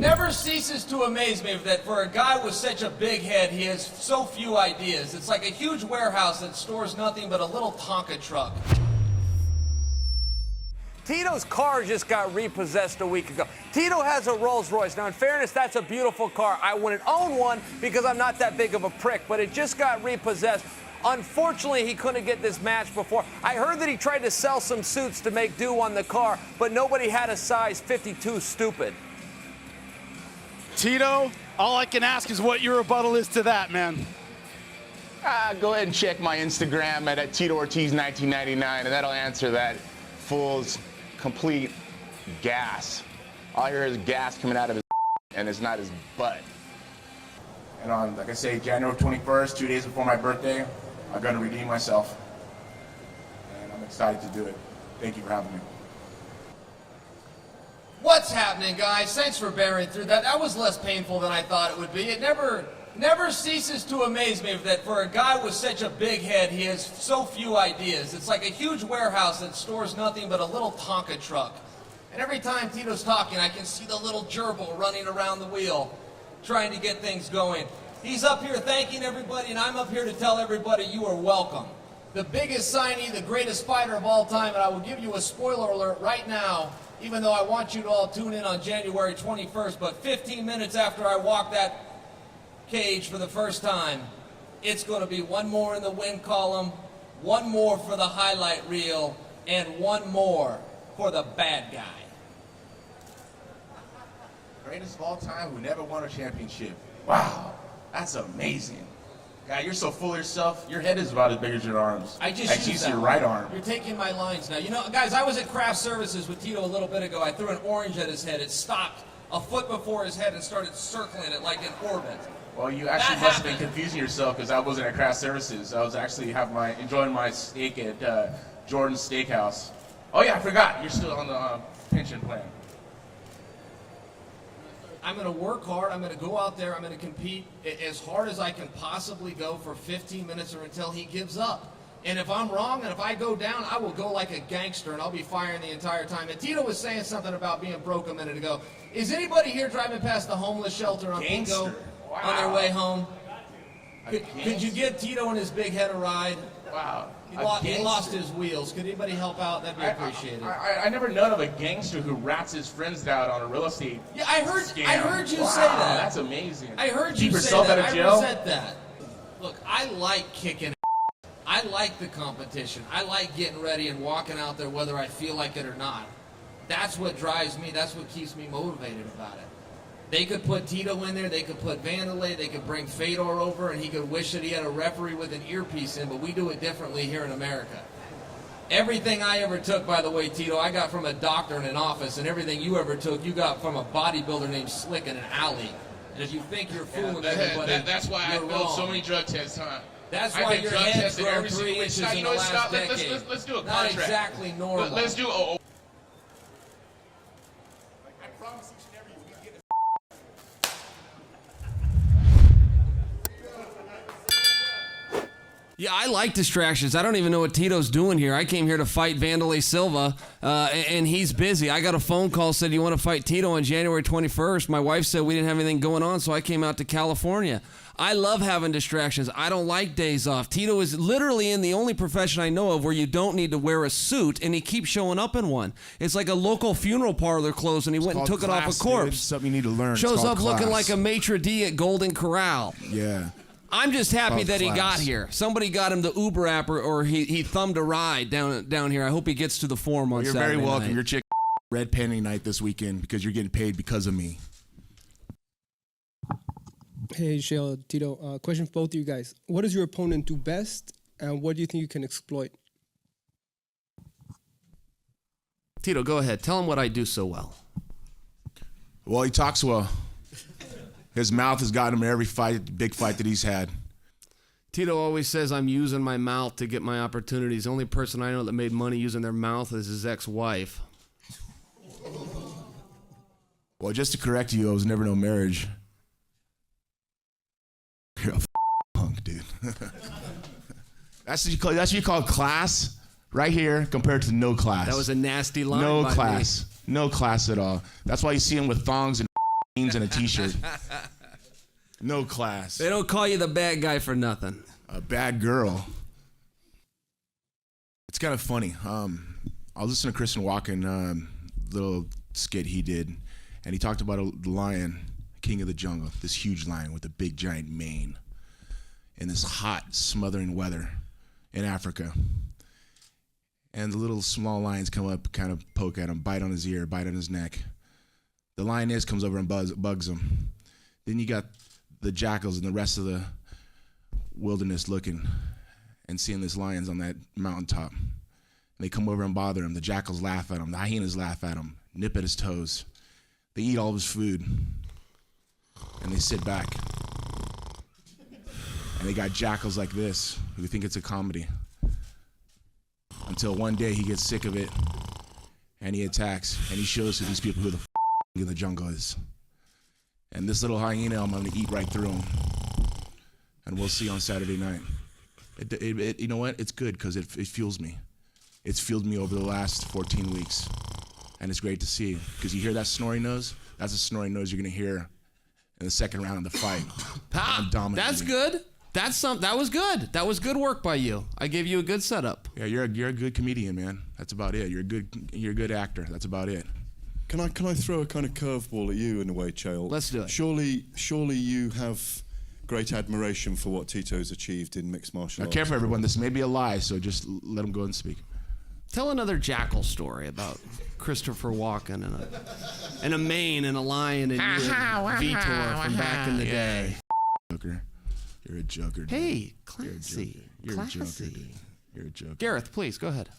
never ceases to amaze me that for a guy with such a big head, he has so few ideas. It's like a huge warehouse that stores nothing but a little Tonka truck. Tito's car just got repossessed a week ago. Tito has a Rolls Royce. Now, in fairness, that's a beautiful car. I wouldn't own one because I'm not that big of a prick, but it just got repossessed. Unfortunately, he couldn't get this match before. I heard that he tried to sell some suits to make do on the car, but nobody had a size 52 stupid. Tito, all I can ask is what your rebuttal is to that, man. Go ahead and check my Instagram at Tito Ortiz 1999, and that'll answer that. Fool's complete gas. All I hear is gas coming out of his and it's not his butt. And on, like I say, January 21st, 2 days before my birthday, I'm going to redeem myself. And I'm excited to do it. Thank you for having me. What's happening, guys? Thanks for bearing through that. That was less painful than I thought it would be. It never ceases to amaze me that for a guy with such a big head, he has so few ideas. It's like a huge warehouse that stores nothing but a little Tonka truck. And every time Tito's talking, I can see the little gerbil running around the wheel, trying to get things going. He's up here thanking everybody, and I'm up here to tell everybody you are welcome. The biggest signee, the greatest fighter of all time, and I will give you a spoiler alert right now, even though I want you to all tune in on January 21st, but 15 minutes after I walk that cage for the first time, it's going to be one more in the win column, one more for the highlight reel, and one more for the bad guy. Greatest of all time who never won a championship. Wow, that's amazing. Guy, you're so full of yourself. Your head is about as big as your arms. I just Actually, used it's your that. right arm. You're taking my lines now. You know, guys, I was at craft services with Tito a little bit ago. I threw an orange at his head. It stopped a foot before his head and started circling it like in orbit. Well, you actually must have been confusing yourself because I wasn't at craft services. I was actually enjoying my steak at Jordan's Steakhouse. Oh yeah, I forgot. You're still on the pension plan. I'm going to work hard. I'm going to go out there. I'm going to compete as hard as I can possibly go for 15 minutes or until he gives up. And if I'm wrong and if I go down, I will go like a gangster and I'll be firing the entire time. And Tito was saying something about being broke a minute ago. Is anybody here driving past the homeless shelter on Bingo on their way home? Could you give Tito and his big head a ride? Wow. He lost his wheels. Could anybody help out? That'd be appreciated. I never known of a gangster who rats his friends out on a real estate Yeah, I heard you wow, say that. That's amazing. I heard Keep you yourself say that. out of jail? I resent that. Look, I like kicking. I like the competition. I like getting ready and walking out there whether I feel like it or not. That's what drives me. That's what keeps me motivated about it. They could put Tito in there. They could put Vanderlei. They could bring Fedor over, and he could wish that he had a referee with an earpiece in, but we do it differently here in America. Everything I ever took, by the way, Tito, I got from a doctor in an office, and everything you ever took, you got from a bodybuilder named Slick in an alley. And if you think you're fooling everybody, That's why I failed so many drug tests, huh? That's why your head's grown 3 inches in the last decade. Let's do a contract. Not exactly normal. Let's do I promise each and every week we get Yeah, I like distractions. I don't even know what Tito's doing here. I came here to fight Vanderlei Silva, and he's busy. I got a phone call, said, you want to fight Tito on January 21st? My wife said we didn't have anything going on, so I came out to California. I love having distractions. I don't like days off. Tito is literally in the only profession I know of where you don't need to wear a suit, and he keeps showing up in one. It's like a local funeral parlor closed, and he went and took it off a corpse. It's something you need to learn. Shows up looking like a maitre d' at Golden Corral. Yeah. I'm just happy that he class. got here. Somebody got him the Uber app, or he thumbed a ride down here. I hope he gets to the forum on You're Saturday very welcome. night. Your chick red penny night this weekend because you're getting paid because of me. Hey, Chael, Tito. Question for both of you guys. What does your opponent do best, and what do you think you can exploit? Tito, go ahead. Tell him what I do so well. Well, he talks well. His mouth has gotten him in every fight, big fight that he's had. Tito always says I'm using my mouth to get my opportunities. The only person I know that made money using their mouth is his ex-wife. Well, just to correct you, I was never no marriage. You're a punk, dude. That's what you call class right here compared to no class. That was a nasty line. No by class. No class at all. That's why you see him with thongs and jeans and a t-shirt. No class. They don't call you the bad guy for nothing. A bad girl. It's kind of funny. I was listening to Christian Walken, little skit he did, and he talked about the lion, king of the jungle, this huge lion with a big giant mane in this hot, smothering weather in Africa. And the little small lions come up, kind of poke at him, bite on his ear, bite on his neck. The lioness comes over and bugs him. Then you got the jackals and the rest of the wilderness looking and seeing this lion's on that mountaintop. And they come over and bother him. The jackals laugh at him. The hyenas laugh at him, nip at his toes. They eat all of his food. And they sit back. And they got jackals like this who think it's a comedy. Until one day he gets sick of it and he attacks and he shows to these people who the in the jungle is. And this little hyena, I'm gonna eat right through him. And we'll see on Saturday night. You know what? It's good because it fuels me. It's fueled me over the last 14 weeks. And it's great to see. Because you hear that snoring nose? That's a snoring nose you're gonna hear in the second round of the fight. That's good. That was good. That was good work by you. I gave you a good setup. Yeah, you're a good comedian, man. That's about it. You're a good actor. That's about it. Can I throw a kind of curveball at you in a way, Chael? Let's do it. Surely you have great admiration for what Tito's achieved in mixed martial arts. Careful, everyone. This may be a lie, so just let him go and speak. Tell another jackal story about Christopher Walken and a mane and a lion and you and Vitor from back in the day. Joker. You're a joker. Dude. Hey, classy. You're a joker. Classy. Dude. You're a joker. Gareth, please, go ahead.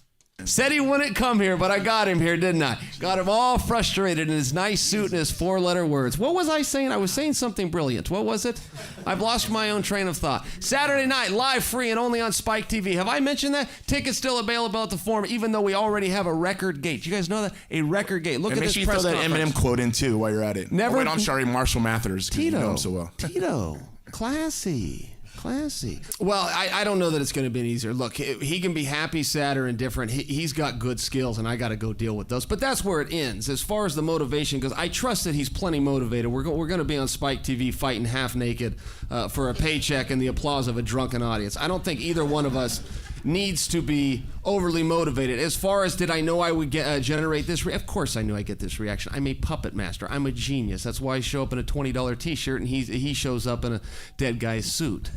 Said he wouldn't come here, but I got him here, didn't I? Got him all frustrated in his nice suit and his four-letter words. What was I saying? I was saying something brilliant. What was it? I've lost my own train of thought. Saturday night, live, free, and only on Spike TV. Have I mentioned that? Tickets still available at the Forum, even though we already have a record gate. You guys know that? A record gate. Look and at make this sure you throw press that conference. Eminem quote in, too, while you're at it. Never. Oh, wait, I'm sorry, Marshall Mathers. Tito. You know him so well. Tito. Classy. Classy. Well, I don't know that it's going to be easier. Look, he can be happy, sad, or indifferent. He's got good skills, and I got to go deal with those. But that's where it ends. As far as the motivation goes, I trust that he's plenty motivated. We're going to be on Spike TV fighting half naked for a paycheck and the applause of a drunken audience. I don't think either one of us needs to be overly motivated. As far as did I know I would generate this? Of course I knew I'd get this reaction. I'm a puppet master. I'm a genius. That's why I show up in a $20 T-shirt and he shows up in a dead guy's suit.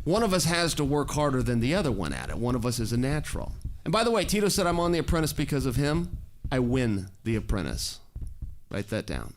One of us has to work harder than the other one at it. One of us is a natural. And by the way, Tito said I'm on The Apprentice because of him. I win The Apprentice. Write that down.